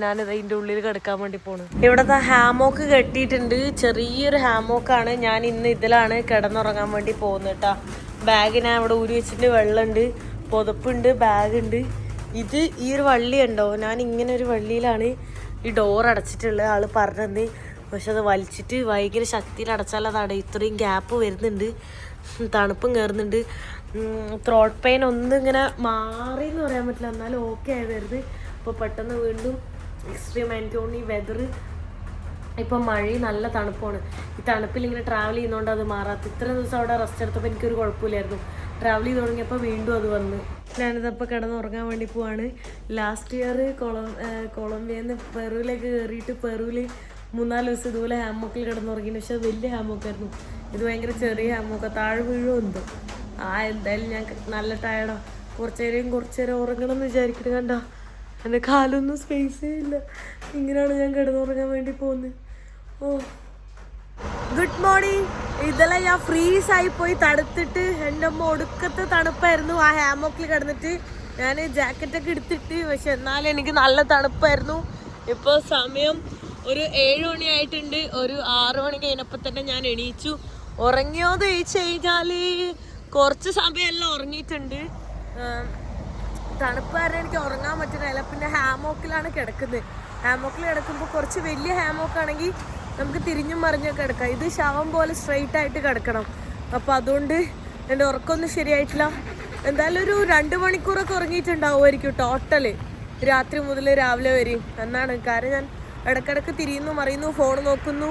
ഞാനിത് അതിൻ്റെ ഉള്ളിൽ കിടക്കാൻ വേണ്ടി പോണു. ഇവിടുത്തെ ഹാമോക്ക് കെട്ടിയിട്ടുണ്ട്, ചെറിയൊരു ഹാമോക്കാണ്. ഞാൻ ഇന്ന് ഇതിലാണ് കിടന്നുറങ്ങാൻ വേണ്ടി പോകുന്നത് കേട്ടോ. ബാഗ് ഞാൻ ഇവിടെ ഊരി വെച്ചിട്ട് വെള്ളമുണ്ട്, പുതപ്പുണ്ട്, ബാഗുണ്ട്. ഇത് ഈ ഒരു വള്ളി ഉണ്ടോ, ഞാൻ ഇങ്ങനെ ഒരു വള്ളിയിലാണ് ഈ ഡോർ അടച്ചിട്ടുള്ളത്. ആൾ പറഞ്ഞത്, പക്ഷെ അത് വലിച്ചിട്ട് ഭയങ്കര ശക്തിയിൽ അടച്ചാൽ അത് ഇത്രയും ഗ്യാപ്പ് വരുന്നുണ്ട്, തണുപ്പും കയറുന്നുണ്ട്. ത്രോട്ട് പെയിൻ ഒന്നും ഇങ്ങനെ മാറി എന്ന് പറയാൻ പറ്റില്ല, എന്നാലും ഓക്കെ ആയതായിരുന്നു. അപ്പോൾ പെട്ടെന്ന് വീണ്ടും എക്സ്ട്രീം എനിക്ക് തോന്നി ഈ വെതർ ഇപ്പം മഴയും നല്ല തണുപ്പാണ്. ഈ തണുപ്പിൽ ഇങ്ങനെ ട്രാവൽ ചെയ്യുന്നതുകൊണ്ട് അത് മാറാത്ത. ഇത്ര ദിവസം അവിടെ റെസ്റ്റ് എടുത്തപ്പോൾ എനിക്കൊരു കുഴപ്പമില്ലായിരുന്നു. ട്രാവൽ ചെയ്ത് തുടങ്ങിയപ്പോൾ വീണ്ടും അത് വന്ന്. ഞാനിതപ്പോൾ കിടന്നുറങ്ങാൻ വേണ്ടി പോവാണ്. ലാസ്റ്റ് ഇയർ കൊളംബിയയിൽ നിന്ന് പെറുവിലേക്ക് കയറിയിട്ട് പെറുവിൽ 3-4 ദിവസം ഇതുപോലെ ഹാമോക്കിൽ കിടന്നുറങ്ങിന്. പക്ഷെ അത് വലിയ ഹാമോക്കായിരുന്നു. ഇത് ഭയങ്കര ചെറിയ ഹാമോക്ക, താഴെ വീഴുമോ എന്തോ. എന്തായാലും ഞാൻ നല്ല ടയർഡാണ്. കുറച്ച് നേരം ഉറങ്ങണം എന്ന് വിചാരിക്കണം. കണ്ടോ എൻ്റെ കാലൊന്നും സ്പേസേ ഇല്ല. ഇങ്ങനെയാണ് ഞാൻ കിടന്നുറങ്ങാൻ വേണ്ടി പോകുന്നത്. ഓ ഗുഡ് മോർണിംഗ് ഇതെല്ലാം ഞാൻ ഫ്രീസായി പോയി തണുത്തിട്ട് എൻ്റെ അമ്മ ഒടുക്കത്തെ തണുപ്പായിരുന്നു ആ ഹാമോക്കിൽ കിടന്നിട്ട്. ഞാൻ ജാക്കറ്റൊക്കെ എടുത്തിട്ട്, പക്ഷെ എന്നാലും എനിക്ക് നല്ല തണുപ്പായിരുന്നു. ഇപ്പോൾ സമയം ഒരു 7 മണി ആയിട്ടുണ്ട്. ഒരു 6 മണി കഴിഞ്ഞപ്പോൾ തന്നെ ഞാൻ എണീച്ചു. ഉറങ്ങിയോന്ന് ചോദിച്ചു കഴിഞ്ഞാൽ കുറച്ച് സമയമെല്ലാം ഉറങ്ങിയിട്ടുണ്ട്. തണുപ്പ് കാരണം എനിക്ക് ഉറങ്ങാൻ പറ്റുന്നില്ല. പിന്നെ ഹാമോക്കിലാണ് കിടക്കുന്നത്. ഹാമോക്കിൽ കിടക്കുമ്പോൾ കുറച്ച് വലിയ ഹാമോക്കാണെങ്കിൽ നമുക്ക് തിരിഞ്ഞും മറിഞ്ഞൊക്കെ കിടക്കാം. ഇത് ശവം പോലെ സ്ട്രെയിറ്റ് ആയിട്ട് കിടക്കണം. അപ്പോൾ അതുകൊണ്ട് എൻ്റെ ഉറക്കമൊന്നും ശരിയായിട്ടില്ല. എന്തായാലും ഒരു 2 മണിക്കൂറൊക്കെ ഉറങ്ങിയിട്ടുണ്ടാവുമായിരിക്കും ടോട്ടൽ, രാത്രി മുതൽ രാവിലെ വരെ എന്നാണ്. കാരണം ഞാൻ ഇടയ്ക്കിടയ്ക്ക് തിരിയുന്നു മറിയുന്നു, ഫോൺ നോക്കുന്നു,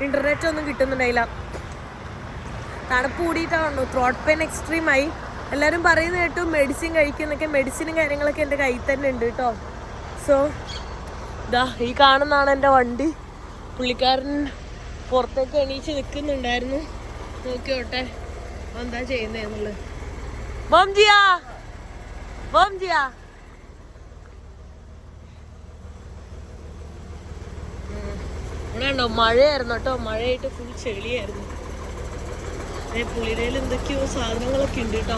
ഇൻ്റർനെറ്റ് ഒന്നും കിട്ടുന്നുണ്ടായില്ല. തണുപ്പ് കൂടിയിട്ടാണോ, ത്രോട്ട് പെയിൻ എക്സ്ട്രീമായി. എല്ലാവരും പറയുന്ന കേട്ടു മെഡിസിൻ കഴിക്കുന്നൊക്കെ. മെഡിസിനും കാര്യങ്ങളൊക്കെ എൻ്റെ കയ്യിൽ തന്നെ ഉണ്ട് കേട്ടോ. സോ ഇതാ ഈ കാണുന്നതാണ് എൻ്റെ വണ്ടി. പുള്ളിക്കാരൻ പുറത്തേക്ക് എണീച്ച് നിൽക്കുന്നുണ്ടായിരുന്നു. നോക്കിയോട്ടെ എന്താ ചെയ്യുന്നതെന്നുള്ളത്. ബോംജിയാ ബോംജിയാ ഇവിടെ ഉണ്ടോ, മഴയായിരുന്നു കേട്ടോ. മഴയായിട്ട് ഫുൾ ചെളിയായിരുന്നു. പുള്ളിയുടെ എന്തൊക്കെയോ സാധനങ്ങളൊക്കെ ഉണ്ട് കേട്ടോ,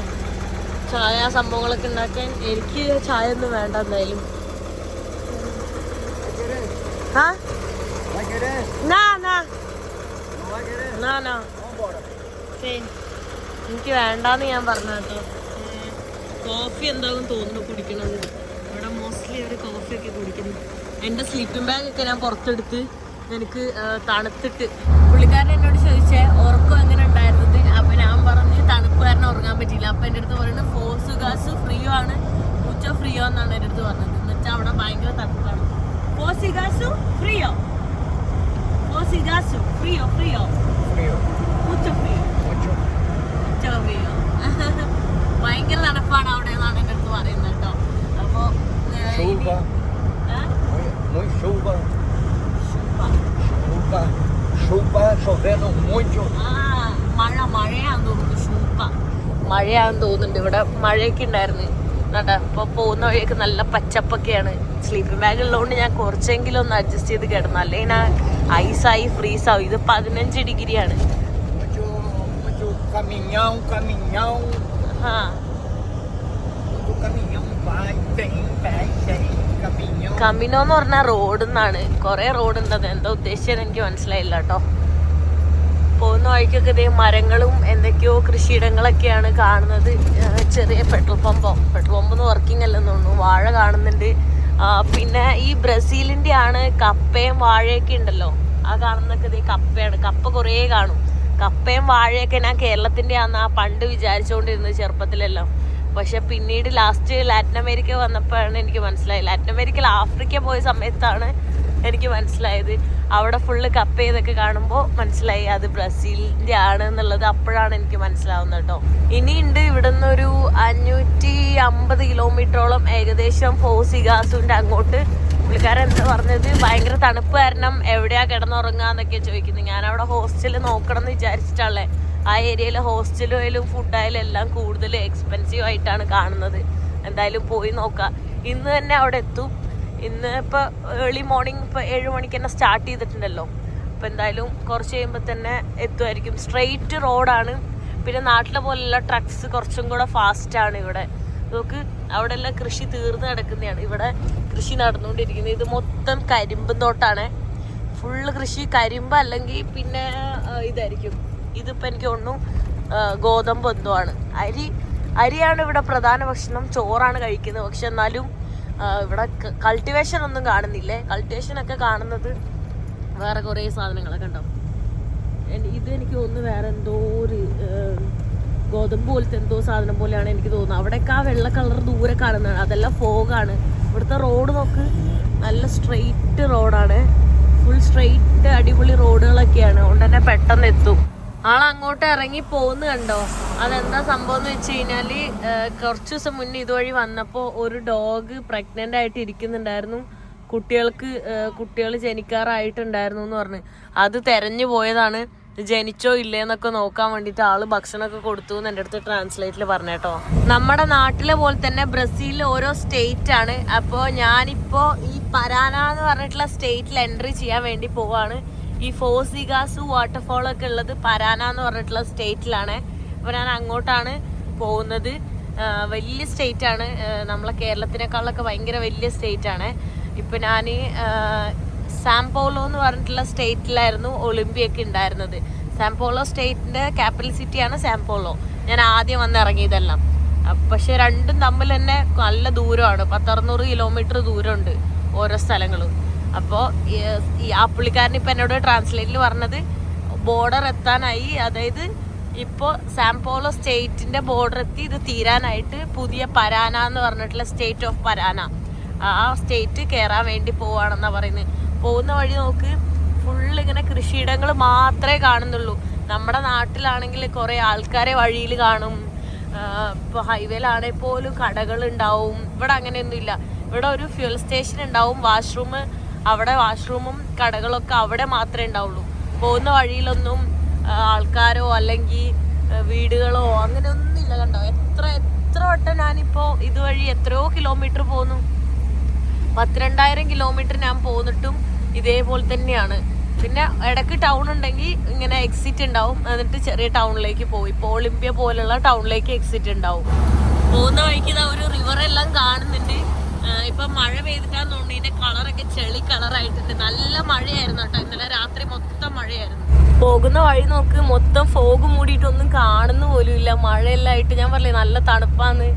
ചായ സംഭവങ്ങളൊക്കെ ഉണ്ടാക്കാൻ. എനിക്ക് ചായ ഒന്നും വേണ്ട എന്തായാലും. എനിക്ക് വേണ്ടാന്ന് ഞാൻ പറഞ്ഞ കേട്ടോ. കോഫി എന്താകും തോന്നുന്നു കുടിക്കണത്. ഇവിടെ മോസ്റ്റ്ലി അവർ കോഫിയൊക്കെ കുടിക്കുന്നു. എൻ്റെ സ്ലീപ്പിംഗ് ബാഗൊക്കെ ഞാൻ പുറത്തെടുത്ത് എനിക്ക് തണുത്തിട്ട്. പുള്ളിക്കാരൻ എന്നോട് ചോദിച്ചേ ഉറക്കം എങ്ങനെ ഉണ്ടായിരുന്നത്. അപ്പം ഞാൻ പറഞ്ഞ് തണുപ്പ് കാരണം ഉറങ്ങാൻ പറ്റിയില്ല. അപ്പം എൻ്റെ അടുത്ത് പറയുന്നത് ഫോസുഗാസ് ഫ്രീയോ ആണ്, ഉച്ച ഫ്രീയോ എന്നാണ് എൻ്റെ അടുത്ത് പറഞ്ഞത്. എന്നുവെച്ചാൽ അവിടെ ഭയങ്കര തണുപ്പാണ്. ഫോസിഗാസു ഫ്രീയോ, ഫോസിഗാസു ഫ്രീയോ ഫ്രീയോ ഉച്ച ഫ്രീയോ ഉച്ച ഫ്രീയോ. ഭയങ്കര തണുപ്പാണ് അവിടെ എന്നാണ് എൻ്റെ അടുത്ത് പറയുന്നത് കേട്ടോ. അപ്പോൾ മഴയാന്ന് തോന്നുന്നു. മഴയാന്ന് തോന്നുന്നുണ്ട്. ഇവിടെ മഴയൊക്കെ ഉണ്ടായിരുന്നു കേട്ടോ. അപ്പോൾ പോകുന്ന വഴിയൊക്കെ നല്ല പച്ചപ്പൊക്കെയാണ്. സ്ലീപ്പിംഗ് ബാഗ് ഉള്ളതുകൊണ്ട് ഞാൻ കുറച്ചെങ്കിലും ഒന്ന് അഡ്ജസ്റ്റ് ചെയ്ത് കിടന്നു, അല്ലെങ്കിൽ ഞാൻ ഐസായി ഫ്രീസാവും. ഇത് 15 ഡിഗ്രിയാണ്. കമിനോ എന്ന് പറഞ്ഞാൽ റോഡ് എന്നാണ്. കുറെ റോഡ് ഉണ്ടത്. എന്താ ഉദ്ദേശിച്ചത് എനിക്ക് മനസ്സിലായില്ല കേട്ടോ. പോകുന്ന വഴിക്കൊക്കെ ഇതേ മരങ്ങളും എന്തൊക്കെയോ കൃഷിയിടങ്ങളൊക്കെയാണ് കാണുന്നത്. ചെറിയ പെട്രോൾ പമ്പൊന്നും വർക്കിംഗ് അല്ലെന്ന് തോന്നുന്നു. വാഴ കാണുന്നുണ്ട്. പിന്നെ ഈ ബ്രസീലിൻ്റെ ആണ് കപ്പയും വാഴയൊക്കെ ഉണ്ടല്ലോ. ആ കാണുന്നതൊക്കെ ഇതേ കപ്പയാണ്. കപ്പ കുറേ കാണും. കപ്പയും വാഴയൊക്കെ ഞാൻ കേരളത്തിൻ്റെ ആണെന്ന് പണ്ട് വിചാരിച്ചുകൊണ്ടിരുന്നത് ചെറുപ്പത്തിലെല്ലാം. പക്ഷെ പിന്നീട് ലാസ്റ്റ് ലാറ്റിൻ അമേരിക്ക വന്നപ്പോഴാണ് എനിക്ക് മനസ്സിലായത്. ലാറ്റിൻ അമേരിക്കയിൽ ആഫ്രിക്ക പോയ സമയത്താണ് എനിക്ക് മനസ്സിലായത്. അവിടെ ഫുള്ള് കപ്പ ചെയ്തൊക്കെ കാണുമ്പോൾ മനസ്സിലായി അത് ബ്രസീലിൻ്റെ ആണ് എന്നുള്ളത്. അപ്പോഴാണ് എനിക്ക് മനസ്സിലാവുന്നത് കേട്ടോ. ഇനിയുണ്ട് ഇവിടെ നിന്നൊരു 550 കിലോമീറ്ററോളം ഏകദേശം ഫോസിഗാസുവിൻ്റെ അങ്ങോട്ട്. പുള്ളിക്കാരൻ എന്താ പറഞ്ഞത്, ഭയങ്കര തണുപ്പ് കാരണം എവിടെയാ കിടന്നുറങ്ങാന്നൊക്കെ ചോദിക്കുന്നത്. ഞാൻ അവിടെ ഹോസ്റ്റൽ നോക്കണം എന്ന് വിചാരിച്ചിട്ടുള്ളേ. ആ ഏരിയയിലെ ഹോസ്റ്റലും ഫുഡായാലും എല്ലാം കൂടുതൽ എക്സ്പെൻസീവ് ആയിട്ടാണ് കാണുന്നത്. എന്തായാലും പോയി നോക്കാം. ഇന്ന് തന്നെ അവിടെ എത്തും. ഇന്ന് ഇപ്പോൾ ഏർലി മോർണിംഗ് ഇപ്പോൾ 7 മണിക്ക് തന്നെ സ്റ്റാർട്ട് ചെയ്തിട്ടുണ്ടല്ലോ. അപ്പോൾ എന്തായാലും കുറച്ച് കഴിയുമ്പോൾ തന്നെ എത്തുമായിരിക്കും. സ്ട്രെയിറ്റ് റോഡാണ്. പിന്നെ നാട്ടിലെ പോലെയുള്ള ട്രക്സ് കുറച്ചും കൂടെ ഫാസ്റ്റാണ് ഇവിടെ. നോക്ക് അവിടെ എല്ലാം കൃഷി തീർന്ന് കിടക്കുന്നതാണ്. ഇവിടെ കൃഷി നടന്നുകൊണ്ടിരിക്കുന്നത്. ഇത് മൊത്തം കരിമ്പ് തോട്ടാണ്. ഫുള്ള് കൃഷി കരിമ്പ് അല്ലെങ്കിൽ പിന്നെ ഇതായിരിക്കും. ഇതിപ്പോൾ എനിക്ക് തോന്നുന്നു ഗോതമ്പ് എന്തോ ആണ്. അരിയാണ് ഇവിടെ പ്രധാന ഭക്ഷണം. ചോറാണ് കഴിക്കുന്നത്. പക്ഷെ എന്നാലും ഇവിടെ കൾട്ടിവേഷൻ ഒന്നും കാണുന്നില്ലേ. കൾട്ടിവേഷനൊക്കെ കാണുന്നത് വേറെ കുറേ സാധനങ്ങളൊക്കെ ഉണ്ടാവും. ഇത് എനിക്ക് തോന്നുന്നു വേറെ എന്തോ ഒരു ഗോതമ്പ് പോലത്തെ എന്തോ സാധനം പോലെയാണ് എനിക്ക് തോന്നുന്നത്. അവിടെയൊക്കെ ആ വെള്ള കളർ ദൂരെ കാണുന്നതാണ്. അതെല്ലാം ഫോഗാണ്. ഇവിടുത്തെ റോഡ് നോക്ക്, നല്ല സ്ട്രെയിറ്റ് റോഡാണ്. ഫുൾ സ്ട്രെയിറ്റ് അടിപൊളി റോഡുകളൊക്കെയാണ്. അതുകൊണ്ട് തന്നെ പെട്ടെന്ന് എത്തും. ആളങ്ങോട്ട് ഇറങ്ങി പോകുന്ന കണ്ടോ. അതെന്താ സംഭവം എന്ന് വെച്ച് കഴിഞ്ഞാല് കുറച്ച് ദിവസം മുന്നേ ഇതുവഴി വന്നപ്പോൾ ഒരു ഡോഗ് പ്രഗ്നന്റ് ആയിട്ട് ഇരിക്കുന്നുണ്ടായിരുന്നു. കുട്ടികൾ ജനിക്കാറായിട്ടുണ്ടായിരുന്നു എന്ന് പറഞ്ഞ് അത് തെരഞ്ഞു പോയതാണ്. ജനിച്ചോ ഇല്ലേന്നൊക്കെ നോക്കാൻ വേണ്ടിയിട്ട് ആള് ഭക്ഷണമൊക്കെ കൊടുത്തു എന്ന് എൻ്റെ അടുത്ത് ട്രാൻസ്ലേറ്റിൽ പറഞ്ഞേട്ടോ. നമ്മുടെ നാട്ടിലെ പോലെ തന്നെ ബ്രസീലിൽ ഓരോ സ്റ്റേറ്റ് ആണ്. അപ്പോൾ ഞാനിപ്പോൾ ഈ പരാന എന്ന് പറഞ്ഞിട്ടുള്ള സ്റ്റേറ്റിൽ എൻട്രി ചെയ്യാൻ വേണ്ടി പോവാണ്. ഈ ഫോസിഗാസ് വാട്ടർഫോളൊക്കെ ഉള്ളത് പരാന എന്ന് പറഞ്ഞിട്ടുള്ള സ്റ്റേറ്റിലാണ്. അപ്പോൾ ഞാൻ അങ്ങോട്ടാണ് പോകുന്നത്. വലിയ സ്റ്റേറ്റ് ആണ്, നമ്മളെ കേരളത്തിനേക്കാളൊക്കെ ഭയങ്കര വലിയ സ്റ്റേറ്റ് ആണ്. ഇപ്പം ഞാൻ സാംപോളോ എന്ന് പറഞ്ഞിട്ടുള്ള സ്റ്റേറ്റിലായിരുന്നു ഒളിമ്പിയൊക്കെ ഉണ്ടായിരുന്നത്. സാംപോളോ സ്റ്റേറ്റിൻ്റെ ക്യാപിറ്റൽ സിറ്റിയാണ് സാംപോളോ. ഞാൻ ആദ്യം വന്ന് ഇറങ്ങിയതെല്ലാം. പക്ഷെ രണ്ടും തമ്മിൽ തന്നെ നല്ല ദൂരമാണ്, 100-600 കിലോമീറ്റർ ദൂരമുണ്ട് ഓരോ സ്ഥലങ്ങളും. അപ്പോൾ ആ പുള്ളിക്കാരൻ ഇപ്പം എന്നോട് ട്രാൻസ്ലേറ്റിൽ പറഞ്ഞത് ബോർഡർ എത്താനായി, അതായത് ഇപ്പോൾ സാംപോളോ സ്റ്റേറ്റിൻ്റെ ബോർഡർ എത്തി, ഇത് തീരാനായിട്ട് പുതിയ പരാന എന്ന് പറഞ്ഞിട്ടുള്ള സ്റ്റേറ്റ് ഓഫ് പരാന, ആ സ്റ്റേറ്റ് കയറാൻ വേണ്ടി പോവാണെന്നാണ് പറയുന്നത്. പോകുന്ന വഴി നോക്ക്, ഫുള്ള് ഇങ്ങനെ കൃഷിയിടങ്ങൾ മാത്രമേ കാണുന്നുള്ളൂ. നമ്മുടെ നാട്ടിലാണെങ്കിൽ കുറേ ആൾക്കാരെ വഴിയിൽ കാണും, ഇപ്പോൾ ഹൈവേയിലാണെങ്കിൽ പോലും കടകളുണ്ടാവും. ഇവിടെ അങ്ങനെയൊന്നുമില്ല. ഇവിടെ ഒരു ഫ്യൂൽ സ്റ്റേഷൻ ഉണ്ടാവും, വാഷ്റൂം, അവിടെ വാഷ്റൂമും കടകളൊക്കെ അവിടെ മാത്രമേ ഉണ്ടാവുള്ളൂ. പോകുന്ന വഴിയിലൊന്നും ആൾക്കാരോ അല്ലെങ്കിൽ വീടുകളോ അങ്ങനെയൊന്നുമില്ല. കണ്ടോ, എത്ര വട്ടം ഞാനിപ്പോൾ ഇതുവഴി എത്രയോ കിലോമീറ്റർ പോന്നു, 12,000 കിലോമീറ്റർ ഞാൻ പോന്നിട്ടും ഇതേപോലെ തന്നെയാണ്. പിന്നെ ഇടയ്ക്ക് ടൗൺ ഉണ്ടെങ്കിൽ ഇങ്ങനെ എക്സിറ്റ് ഉണ്ടാവും, എന്നിട്ട് ചെറിയ ടൗണിലേക്ക് പോയി. ഇപ്പോൾ ഒളിമ്പ്യ പോലുള്ള ടൗണിലേക്ക് എക്സിറ്റ് ഉണ്ടാവും. പോകുന്ന വഴിക്ക് ഇതാ ഒരു റിവറെല്ലാം കാണുന്നുണ്ട്. ഇപ്പം മഴ പെയ്തിട്ടാന്ന് തോന്നുന്നു ഇതിന്റെ കളറൊക്കെ ചെളി കളറായിട്ടുണ്ട്. നല്ല മഴയായിരുന്നു കേട്ടോ, ഇന്നലെ രാത്രി മൊത്തം മഴയായിരുന്നു. പോകുന്ന വഴി നോക്ക്, മൊത്തം ഫോഗ് മൂടിയിട്ടൊന്നും കാണുന്നു പോലും ഇല്ല. മഴയെല്ലാം ആയിട്ട് ഞാൻ പറഞ്ഞില്ലേ നല്ല തണുപ്പാന്ന്,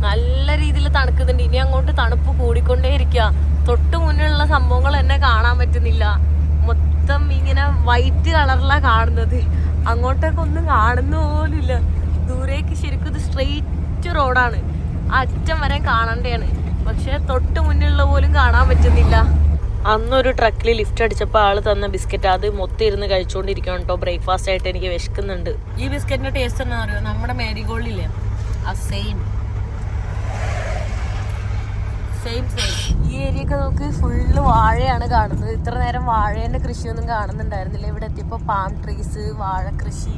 നല്ല രീതിയിൽ തണുക്കുന്നുണ്ട്. ഇനി അങ്ങോട്ട് തണുപ്പ് കൂടിക്കൊണ്ടേ ഇരിക്കുക. തൊട്ട് മുന്നിലുള്ള സംഭവങ്ങൾ എന്നെ കാണാൻ പറ്റുന്നില്ല, മൊത്തം ഇങ്ങനെ വൈറ്റ് കളറിലാണ് കാണുന്നത്. അങ്ങോട്ടൊക്കെ ഒന്നും കാണുന്ന പോലും ഇല്ല. ദൂരേക്ക് ശരിക്കും ഇത് സ്ട്രെയിറ്റ് റോഡാണ്, അറ്റം വരെ കാണണ്ടയാണ്. പക്ഷെ തൊട്ട് മുന്നിലുള്ള പോലും കാണാൻ പറ്റുന്നില്ല. അന്നൊരു ട്രക്കിൽ ലിഫ്റ്റ് അടിച്ചപ്പോൾ ആള് തന്ന ബിസ്ക്കറ്റ് അത് മൊത്തം ഇരുന്ന് കഴിച്ചുകൊണ്ടിരിക്കണം കേട്ടോ. ബ്രേക്ക്ഫാസ്റ്റ് ആയിട്ട് എനിക്ക് വിശക്കുന്നുണ്ട്. ഈ ബിസ്ക്കറ്റിന്റെ ടേസ്റ്റ് എന്താ പറയുക, നമ്മുടെ മാരിഗോൾഡില്ലേ ആ സെയിം. ഈ ഏരിയയൊക്കെ നോക്ക്, ഫുള്ള് വാഴയാണ് കാണുന്നത്. ഇത്ര നേരം വാഴേന്റെ കൃഷിയൊന്നും കാണുന്നുണ്ടായിരുന്നില്ല. ഇവിടെ എത്തിയപ്പോൾ പാം ട്രീസ്, വാഴ കൃഷി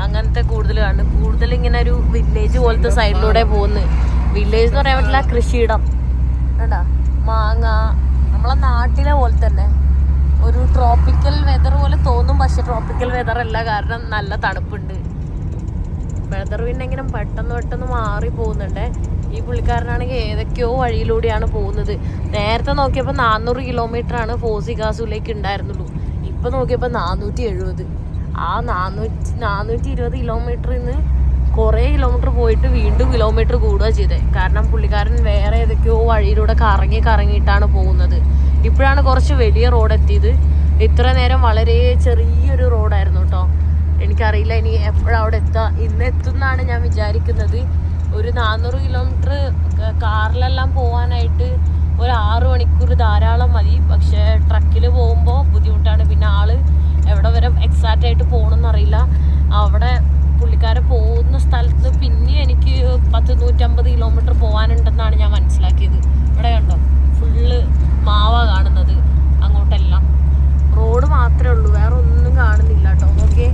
അങ്ങനത്തെ കൂടുതൽ കാണുന്നു. കൂടുതൽ ഇങ്ങനെ ഒരു വില്ലേജ് പോലത്തെ സൈഡിലൂടെ പോകുന്നത്. വില്ലേജ് എന്ന് പറയാൻ പറ്റില്ല, കൃഷിയിടം കേട്ടാ. മാങ്ങ, നമ്മളെ നാട്ടിലെ പോലെ തന്നെ ഒരു ട്രോപ്പിക്കൽ വെതർ പോലെ തോന്നും, പക്ഷെ ട്രോപ്പിക്കൽ വെതർ അല്ല, കാരണം നല്ല തണുപ്പുണ്ട്. വെതർ പിന്നെ ഇങ്ങനെ പെട്ടെന്ന് മാറി പോകുന്നുണ്ട്. ഈ പുള്ളിക്കാരനാണെങ്കിൽ ഏതൊക്കെയോ വഴിയിലൂടെയാണ് പോകുന്നത്. നേരത്തെ നോക്കിയപ്പോൾ 400 കിലോമീറ്റർ ആണ് ഫോസിഗാസുലേക്ക് ഉണ്ടായിരുന്നുള്ളൂ. ഇപ്പം നോക്കിയപ്പോൾ 470. ആ 420 കിലോമീറ്ററിൽ നിന്ന് കുറേ കിലോമീറ്റർ പോയിട്ട് വീണ്ടും കിലോമീറ്റർ കൂടുക ചെയ്തത്. കാരണം പുള്ളിക്കാരൻ വേറെ ഏതൊക്കെയോ വഴിയിലൂടെ കറങ്ങിയിട്ടാണ് പോകുന്നത്. ഇപ്പോഴാണ് കുറച്ച് വലിയ റോഡ് എത്തിയത്. ഇത്ര നേരം വളരെ ചെറിയൊരു റോഡായിരുന്നു കേട്ടോ. എനിക്കറിയില്ല ഇനി എപ്പോഴാണ് അവിടെ എത്തുക. ഇന്ന് എത്തുമെന്നാണ് ഞാൻ വിചാരിക്കുന്നത്. ഒരു 400 കിലോമീറ്റർ കാറിലെല്ലാം പോകാനായിട്ട് ഒരു 6 മണിക്കൂർ ധാരാളം മതി. പക്ഷേ ട്രക്കിൽ പോകുമ്പോൾ ബുദ്ധിമുട്ടാണ്. പിന്നെ ആള് എവിടെ വരെ എക്സാക്റ്റ് ആയിട്ട് പോകണമെന്നറിയില്ല. അവിടെ പുള്ളിക്കാരെ പോകുന്ന സ്ഥലത്ത് പിന്നെ എനിക്ക് 100-150 കിലോമീറ്റർ പോകാനുണ്ടെന്നാണ് ഞാൻ മനസ്സിലാക്കിയത്. ഇവിടെ കണ്ടോ, ഫുള്ള് മാവ കാണുന്നത് അങ്ങോട്ടെല്ലാം. റോഡ് മാത്രമേ ഉള്ളൂ, വേറെ ഒന്നും കാണുന്നില്ല കേട്ടോ. ഓക്കെ,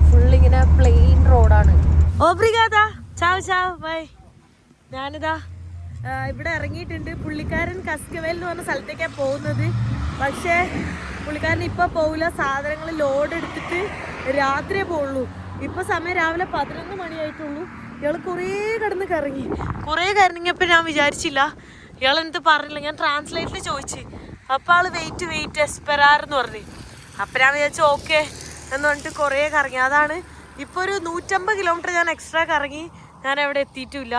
ഫുള്ളിങ്ങനെ പ്ലെയിൻ റോഡാണ്. ഓബ്രിഗാദ, ചാവ് ചാവ്, ബൈ. ഞാനിതാ ഇവിടെ ഇറങ്ങിയിട്ടുണ്ട്. പുള്ളിക്കാരൻ കസ്കവേൽ എന്ന് പറഞ്ഞ സ്ഥലത്തേക്കാണ് പോകുന്നത്. പക്ഷേ പുള്ളിക്കാരൻ ഇപ്പോൾ പോകില്ല. സാധനങ്ങൾ ലോഡ് എടുത്തിട്ട് രാത്രിയേ പോകുള്ളൂ. ഇപ്പോൾ സമയം രാവിലെ 11 മണിയായിട്ടുള്ളൂ. ഇയാൾ കുറേ കറങ്ങിയപ്പോൾ ഞാൻ വിചാരിച്ചില്ല ഇയാൾ എന്ത് പറഞ്ഞില്ല. ഞാൻ ട്രാൻസ്ലേറ്റിൽ ചോദിച്ചു. അപ്പോൾ ആൾ വെയിറ്റ് എസ്പെറാർ എന്ന് പറഞ്ഞു. അപ്പം ഞാൻ വിചാരിച്ചു ഓക്കെ എന്ന് പറഞ്ഞിട്ട് കുറേ കറങ്ങി. അതാണ് ഇപ്പോൾ ഒരു 150 കിലോമീറ്റർ ഞാൻ എക്സ്ട്രാ കറങ്ങി. ഞാൻ എവിടെ എത്തിയിട്ടില്ല.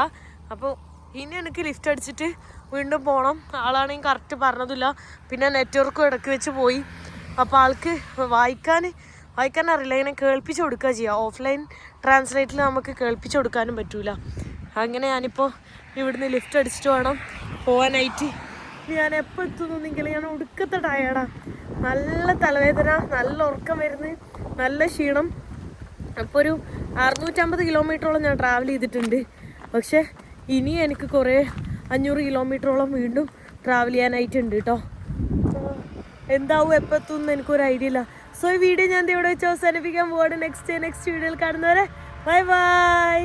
അപ്പോൾ ഇനി എനിക്ക് ലിഫ്റ്റ് അടിച്ചിട്ട് വീണ്ടും പോകണം. ആളാണെങ്കിൽ കറക്റ്റ് പറഞ്ഞതില്ല. പിന്നെ നെറ്റ്വർക്കും ഇടയ്ക്ക് വെച്ച് പോയി. അപ്പോൾ ആൾക്ക് വായിക്കാൻ അറിയില്ല. ഇങ്ങനെ കേൾപ്പിച്ച് കൊടുക്കുക ചെയ്യുക. ഓഫ്ലൈൻ ട്രാൻസ്ലേറ്റിൽ നമുക്ക് കേൾപ്പിച്ച് കൊടുക്കാനും പറ്റൂല. അങ്ങനെ ഞാനിപ്പോൾ ഇവിടുന്ന് ലിഫ്റ്റ് അടിച്ചിട്ട് വേണം പോകാനായിട്ട്. ഞാൻ എപ്പോൾ എത്തുന്നെങ്കിൽ ഞാൻ ഒടുക്കത്തെ ടയേർഡാ. നല്ല തലവേദന, നല്ല ഉറക്കം വരുന്നു, നല്ല ക്ഷീണം. അപ്പോൾ ഒരു 650 കിലോമീറ്ററോളം ഞാൻ ട്രാവൽ ചെയ്തിട്ടുണ്ട്. പക്ഷേ ഇനിയും എനിക്ക് കുറേ 500 കിലോമീറ്ററോളം വീണ്ടും ട്രാവൽ ചെയ്യാനായിട്ടുണ്ട് കേട്ടോ. എന്താവും എപ്പോൾ എത്തുമെന്ന് എനിക്കൊരു ഐഡിയ ഇല്ല. സോ ഈ വീഡിയോ ഞാൻ ഇവിടെ വെച്ച് അവസാനിപ്പിക്കാൻ പോവാണ്. നെക്സ്റ്റ് വീഡിയോയിൽ കാണുന്നവരെ ബൈ ബൈ.